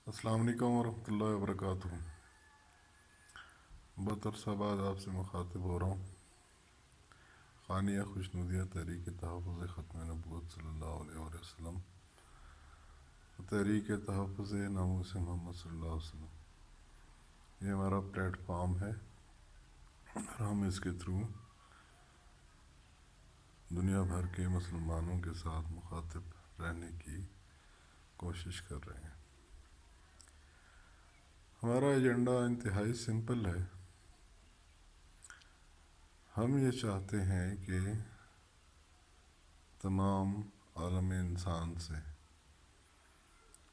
السلام علیکم ورحمۃ اللہ وبرکاتہ۔ بہت عرصہ بعد آپ سے مخاطب ہو رہا ہوں۔ خانیہ خوشنودیہ تحریک تحفظ ختم نبوت صلی اللہ علیہ وسلم، تحریک تحفظ ناموس محمد صلی اللہ علیہ وسلم، یہ ہمارا پلیٹ فارم ہے اور ہم اس کے تھرو دنیا بھر کے مسلمانوں کے ساتھ مخاطب رہنے کی کوشش کر رہے ہیں۔ ہمارا ایجنڈا انتہائی سمپل ہے۔ ہم یہ چاہتے ہیں کہ تمام عالم انسان سے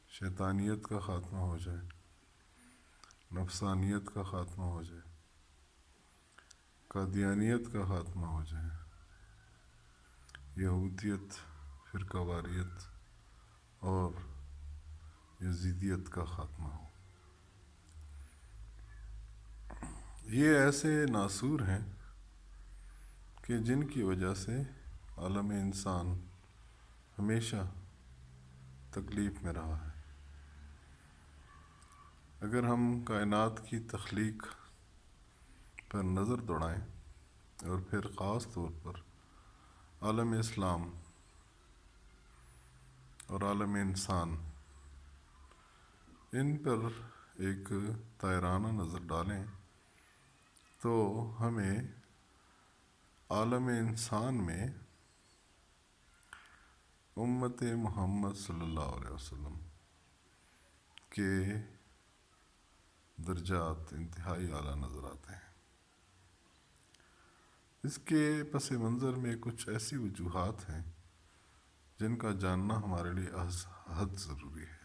شیطانیت کا خاتمہ ہو جائے، نفسانیت کا خاتمہ ہو جائے، قادیانیت کا خاتمہ ہو جائے، یہودیت، فرقہ واریت اور یزیدیت کا خاتمہ ہو۔ یہ ایسے ناسور ہیں کہ جن کی وجہ سے عالم انسان ہمیشہ تکلیف میں رہا ہے۔ اگر ہم کائنات کی تخلیق پر نظر دوڑائیں اور پھر خاص طور پر عالم اسلام اور عالم انسان، ان پر ایک طائرانہ نظر ڈالیں تو ہمیں عالم انسان میں امت محمد صلی اللہ علیہ وسلم کے درجات انتہائی اعلیٰ نظر آتے ہیں۔ اس کے پس منظر میں کچھ ایسی وجوہات ہیں جن کا جاننا ہمارے لیے حد ضروری ہے۔